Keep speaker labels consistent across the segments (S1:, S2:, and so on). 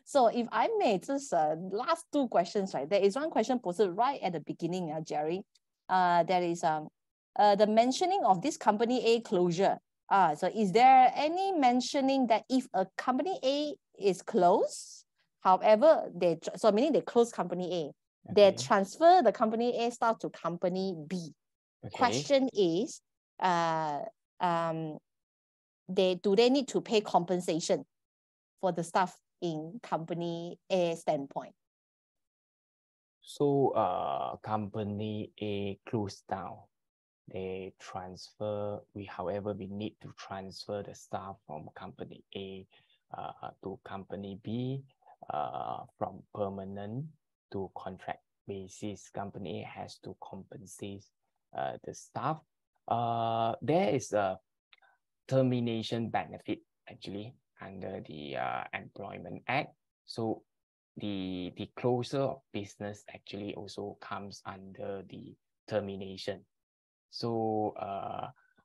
S1: So if I may, just last two questions, right? There is one question posted right at the beginning, Jerry. There is the mentioning of this company A closure. So is there any mentioning that if a company A is closed, however, so meaning they close company A, they transfer the company A staff to company B. Question is, do they need to pay compensation for the staff in company A standpoint?
S2: So company A closed down. They transfer, however, we need to transfer the staff from company A to company B from permanent to contract basis. Company A has to compensate the staff. There is a termination benefit actually under the Employment Act. So the closure of business actually also comes under the termination. So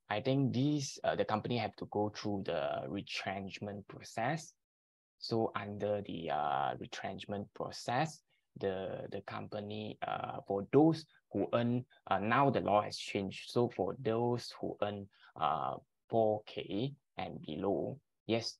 S2: I think the company have to go through the retrenchment process. So under the retrenchment process, the company, for those who earn, now the law has changed. So for those who earn 4K and below, yes,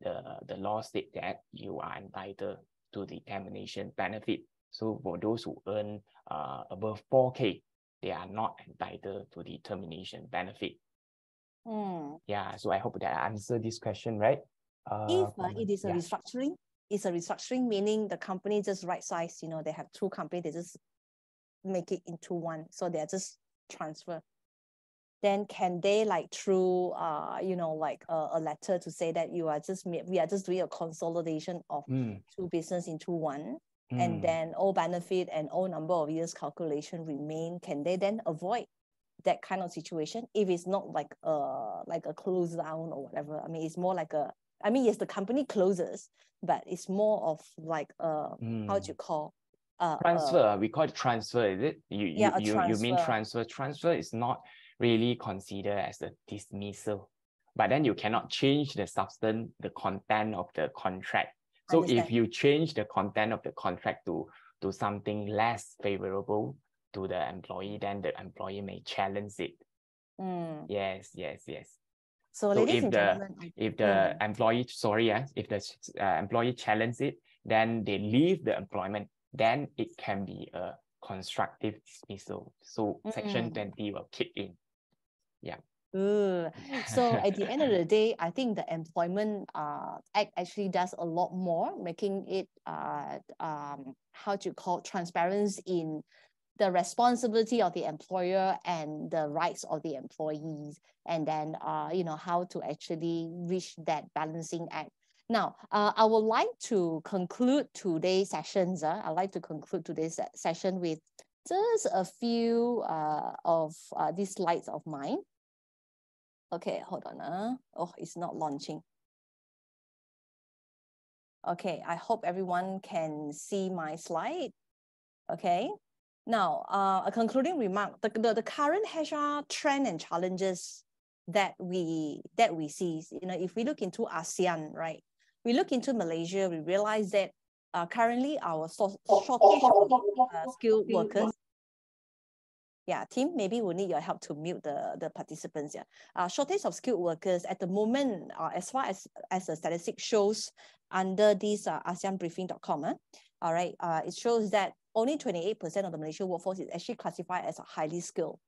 S2: the law states that you are entitled to the termination benefit. So for those who earn above 4K, they are not entitled to the termination benefit. Yeah, so I hope that I answered this question, right?
S1: If it is a restructuring, it's a restructuring, meaning the company just right size, they have two companies, they just make it into one. So they're just transfer. Then can they through, like a letter to say that we are just doing a consolidation of two business into one, and then all benefit and all number of years calculation remain? Can they then avoid that kind of situation if it's not like a close down or whatever? I mean, it's more like yes, the company closes, but it's more of like how do you call
S2: transfer? We call it transfer, is it?
S1: Transfer.
S2: You mean transfer? Transfer is not really considered as a dismissal, but then you cannot change the substance, the content of the contract. So if you change the content of the contract to something less favorable to the employee, then the employee may challenge it. Yes.
S1: So ladies and gentlemen,
S2: if the employee, if the employee challenges it, then they leave the employment, then it can be a constructive dismissal. So Section 20 will kick in. Yeah.
S1: So at the end of the day, I think the Employment Act actually does a lot more, making it how to call transparency in the responsibility of the employer and the rights of the employees, and then how to actually reach that balancing act. Now, I would like to conclude today's sessions. I'd like to conclude today's session with just a few of these slides of mine. Okay, hold on. Oh, it's not launching. Okay, I hope everyone can see my slide. Okay. Now, a concluding remark: the current HR trend and challenges that we see. If we look into ASEAN, right? We look into Malaysia, we realize that currently our shortage of skilled workers. Yeah, Tim, maybe we'll need your help to mute the participants. Yeah, shortage of skilled workers at the moment, as far as the statistic shows under this ASEANbriefing.com. All right, it shows that only 28% of the Malaysian workforce is actually classified as a highly skilled.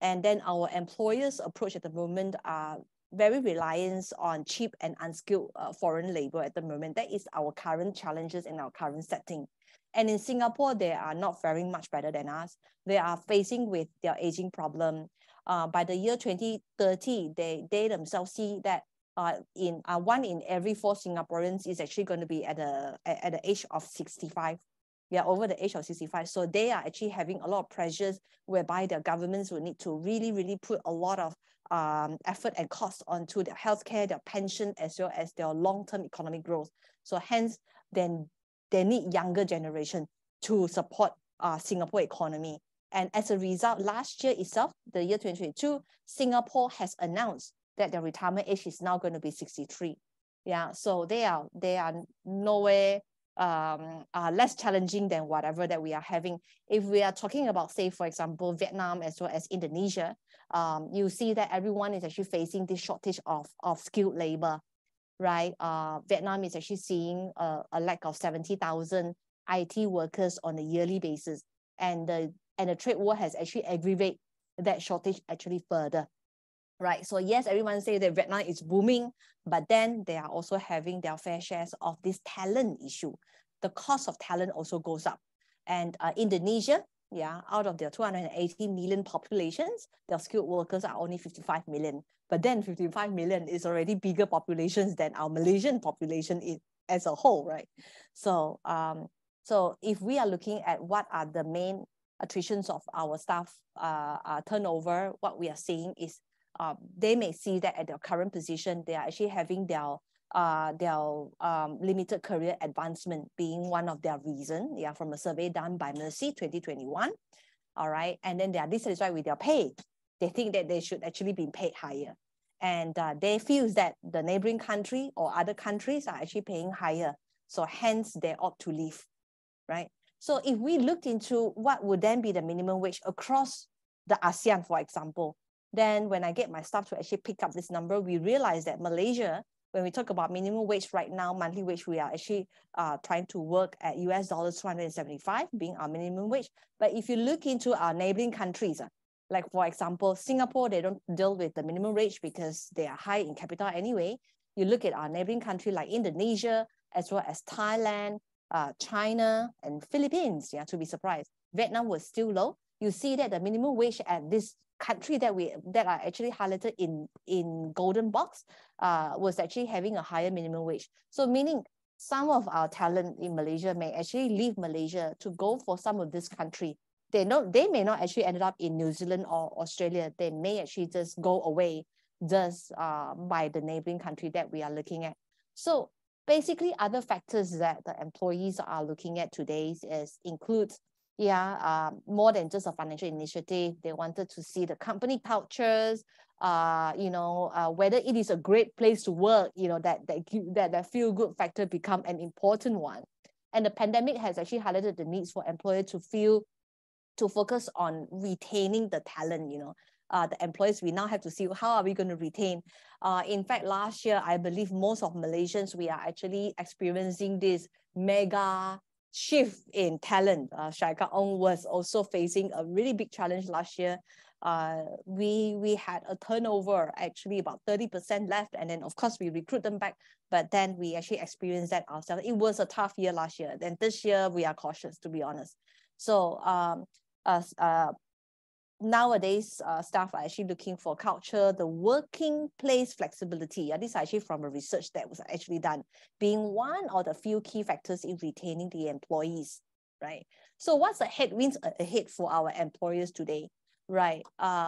S1: And then our employers' approach at the moment are very reliant on cheap and unskilled foreign labor at the moment. That is our current challenges in our current setting. And in Singapore, they are not faring much better than us. They are facing with their aging problem. By the year 2030, they themselves see that one in every 4 Singaporeans is actually going to be at the age of 65. Yeah, over the age of 65. So they are actually having a lot of pressures whereby their governments will need to really, really put a lot of effort and cost onto their healthcare, their pension, as well as their long-term economic growth. So hence, then they need younger generation to support Singapore economy. And as a result, last year itself, the year 2022, Singapore has announced that their retirement age is now going to be 63. Yeah, so they are nowhere less challenging than whatever that we are having. If we are talking about, say, for example, Vietnam as well as Indonesia, you see that everyone is actually facing this shortage of skilled labor, right? Vietnam is actually seeing a lack of 70,000 IT workers on a yearly basis, and the trade war has actually aggravated that shortage actually further. Right, so yes, everyone say that Vietnam is booming, but then they are also having their fair shares of this talent issue. The cost of talent also goes up. And Indonesia, yeah, out of their 280 million populations, their skilled workers are only 55 million. But then 55 million is already bigger populations than our Malaysian population as a whole, right? So, so if we are looking at what are the main attritions of our staff turnover, what we are seeing is they may see that at their current position, they are actually having their limited career advancement being one of their reasons. Yeah, from a survey done by Mercy 2021. All right, and then they are dissatisfied with their pay. They think that they should actually be paid higher, and they feel that the neighboring country or other countries are actually paying higher. So hence they ought to leave, right? So if we looked into what would then be the minimum wage across the ASEAN, for example, then when I get my staff to actually pick up this number, we realize that Malaysia, when we talk about minimum wage right now, monthly wage, we are actually trying to work at US dollars 275 being our minimum wage. But if you look into our neighboring countries, like for example, Singapore, they don't deal with the minimum wage because they are high in capital anyway. You look at our neighboring country like Indonesia, as well as Thailand, China, and Philippines, yeah, to be surprised. Vietnam was still low. You see that the minimum wage at this country that are actually highlighted in golden box was actually having a higher minimum wage. So meaning some of our talent in Malaysia may actually leave Malaysia to go for some of this country. They may not actually end up in New Zealand or Australia. They may actually just go away just by the neighboring country that we are looking at. So basically other factors that the employees are looking at today includes more than just a financial initiative. They wanted to see the company cultures, whether it is a great place to work, that feel good factor become an important one. And the pandemic has actually highlighted the needs for employers to focus on retaining the talent, the employees, we now have to see how are we going to retain. In fact, last year, I believe most of Malaysians, we are actually experiencing this mega shift in talent. Syarikat was also facing a really big challenge last year. We had a turnover actually about 30% left, and then of course we recruit them back, but then we actually experienced that ourselves. It was a tough year last year. Then this year we are cautious, to be honest. So nowadays, staff are actually looking for culture, the working place flexibility. This is actually from a research that was actually done, being one of the few key factors in retaining the employees, right? So what's the headwinds ahead for our employers today, right?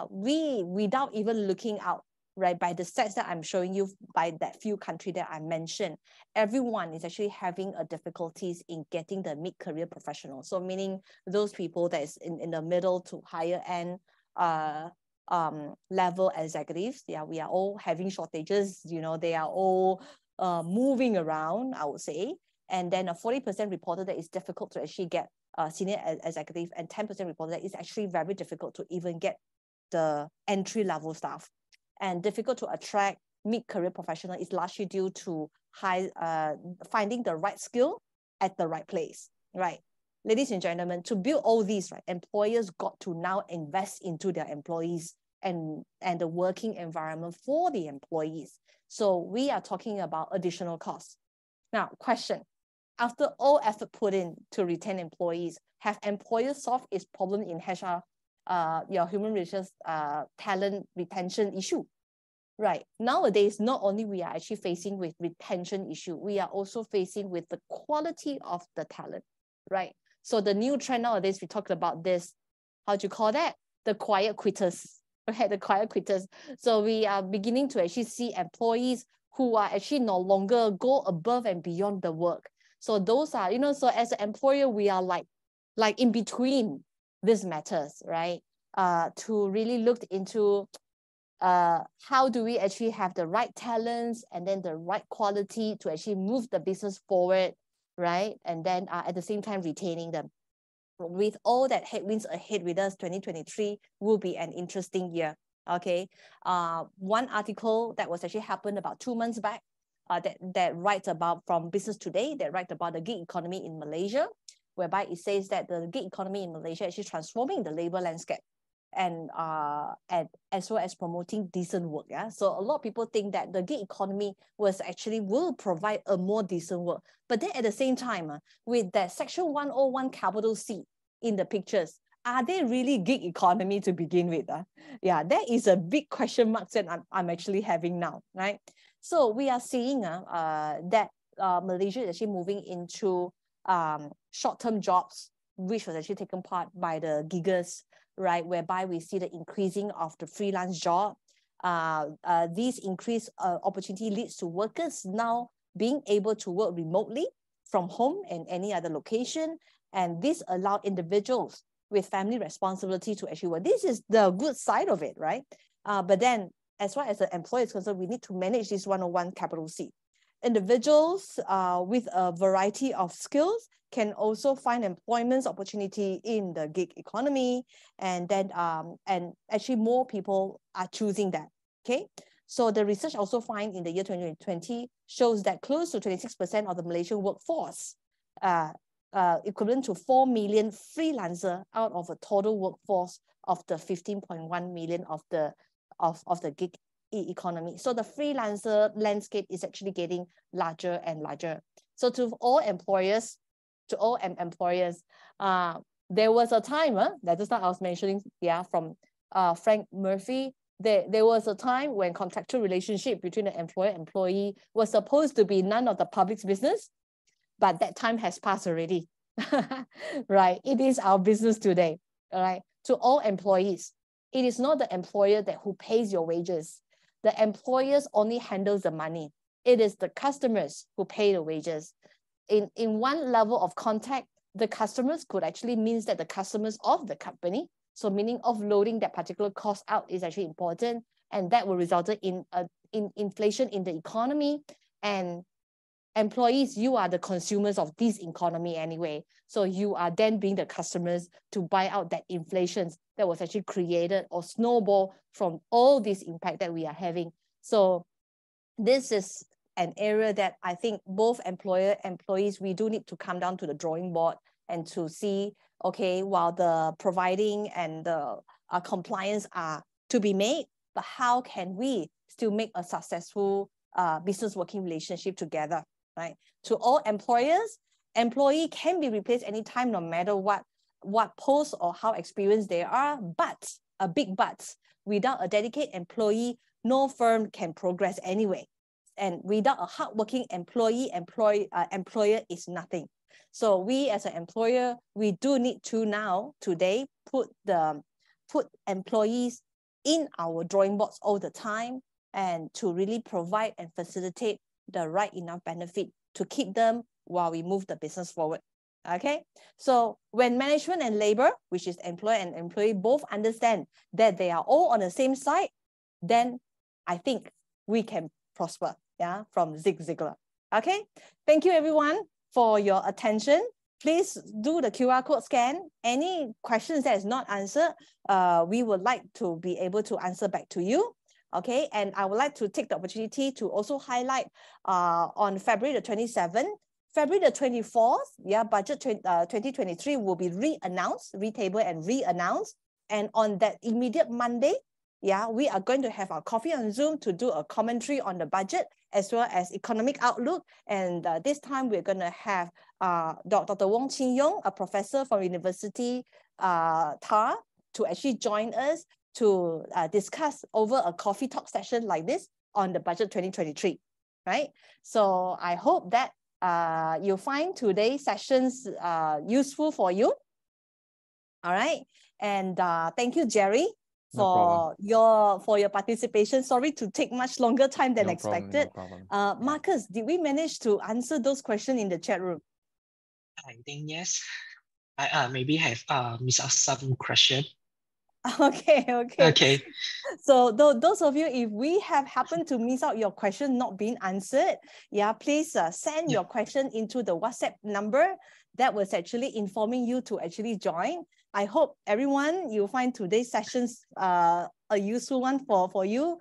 S1: Without even looking out, right, by the stats that I'm showing you, by that few countries that I mentioned, everyone is actually having a difficulties in getting the mid-career professionals. So meaning those people that is in the middle to higher end level executives. Yeah, we are all having shortages. They are all moving around, I would say. And then 40% reported that it's difficult to actually get senior executive, and 10% reported that it's actually very difficult to even get the entry-level staff. And difficult to attract mid-career professional is largely due to finding the right skill at the right place, right? Ladies and gentlemen, to build all these, right, employers got to now invest into their employees and the working environment for the employees. So we are talking about additional costs. Now, question, after all effort put in to retain employees, have employers solved its problem in HR, your human resources talent retention issue? Right. Nowadays, not only we are actually facing with retention issue, we are also facing with the quality of the talent, right? So the new trend nowadays, we talked about this, how do you call that? The quiet quitters, right? The quiet quitters. So we are beginning to actually see employees who are actually no longer go above and beyond the work. So those are, so as an employer, we are like in between these matters, right? To really look into how do we actually have the right talents and then the right quality to actually move the business forward, right? And then at the same time retaining them. With all that headwinds ahead with us, 2023 will be an interesting year. Okay. One article that was actually happened about 2 months back, that writes about from Business Today, that writes about the gig economy in Malaysia, whereby it says that the gig economy in Malaysia is actually transforming the labor landscape and as well as promoting decent work. Yeah. So a lot of people think that the gig economy will provide a more decent work. But then at the same time, with that Section 101 capital C in the pictures, are they really gig economy to begin with? Yeah, that is a big question mark that I'm actually having now, right? So we are seeing that Malaysia is actually moving into short-term jobs, which was actually taken part by the giggers, right? Whereby we see the increasing of the freelance job. These increased opportunity leads to workers now being able to work remotely from home and any other location. And this allowed individuals with family responsibility to actually work. This is the good side of it, right? But then as far as the employer is concerned, we need to manage this 101 capital C. Individuals with a variety of skills can also find employment opportunity in the gig economy, and then and actually more people are choosing that. Okay, so the research also find in the year 2020 shows that close to 26% of the Malaysian workforce, equivalent to 4 million freelancer out of a total workforce of the 15.1 million of the gig economy. So the freelancer landscape is actually getting larger and larger. So to all employers, there was a time that just I was mentioning, from Frank Murphy. There was a time when contractual relationship between the employer and employee was supposed to be none of the public's business, but that time has passed already. Right? It is our business today. All right. To all employees, it is not the employer who pays your wages. The employers only handles the money. It is the customers who pay the wages. In one level of contact, the customers could actually means that the customers of the company, so meaning offloading that particular cost out is actually important, and that will result in inflation in the economy. And employees, you are the consumers of this economy anyway. So you are then being the customers to buy out that inflation that was actually created or snowball from all this impact that we are having. So this is an area that I think both employer and employees, we do need to come down to the drawing board and to see, okay, while the providing and the compliance are to be made, but how can we still make a successful business working relationship together, right? To all employers, employee can be replaced anytime, no matter what post or how experienced they are, but a big but, without a dedicated employee, no firm can progress anyway. And without a hardworking employer is nothing. So we as an employer, we do need to today put employees in our drawing boards all the time, and to really provide and facilitate the right enough benefit to keep them while we move the business forward. Okay, so when management and labor, which is employer and employee, both understand that they are all on the same side, then I think we can prosper. Yeah, from Zig Ziglar. Okay, thank you everyone for your attention. Please do the QR code scan. Any questions that is not answered, we would like to be able to answer back to you. Okay, and I would like to take the opportunity to also highlight on February the 27th, February the 24th, budget 2023 will be retabled and re-announced. And on that immediate Monday, we are going to have our coffee on Zoom to do a commentary on the budget as well as economic outlook. And this time we're going to have Dr. Wong Chin Yong, a professor from University TAR, to actually join us to discuss over a coffee talk session like this on the budget 2023, right? So I hope that you'll find today's sessions useful for you. All right, and thank you, Jerry, for your participation. Sorry to take much longer time than expected.
S2: No problem.
S1: Marcus, did we manage to answer those questions in the chat room?
S3: I think yes. I maybe have missed out some question.
S1: Okay.
S3: Okay.
S1: So those of you, if we have happened to miss out your question not being answered, yeah, please send your question into the WhatsApp number that was actually informing you to actually join. I hope everyone, you find today's sessions a useful one for you.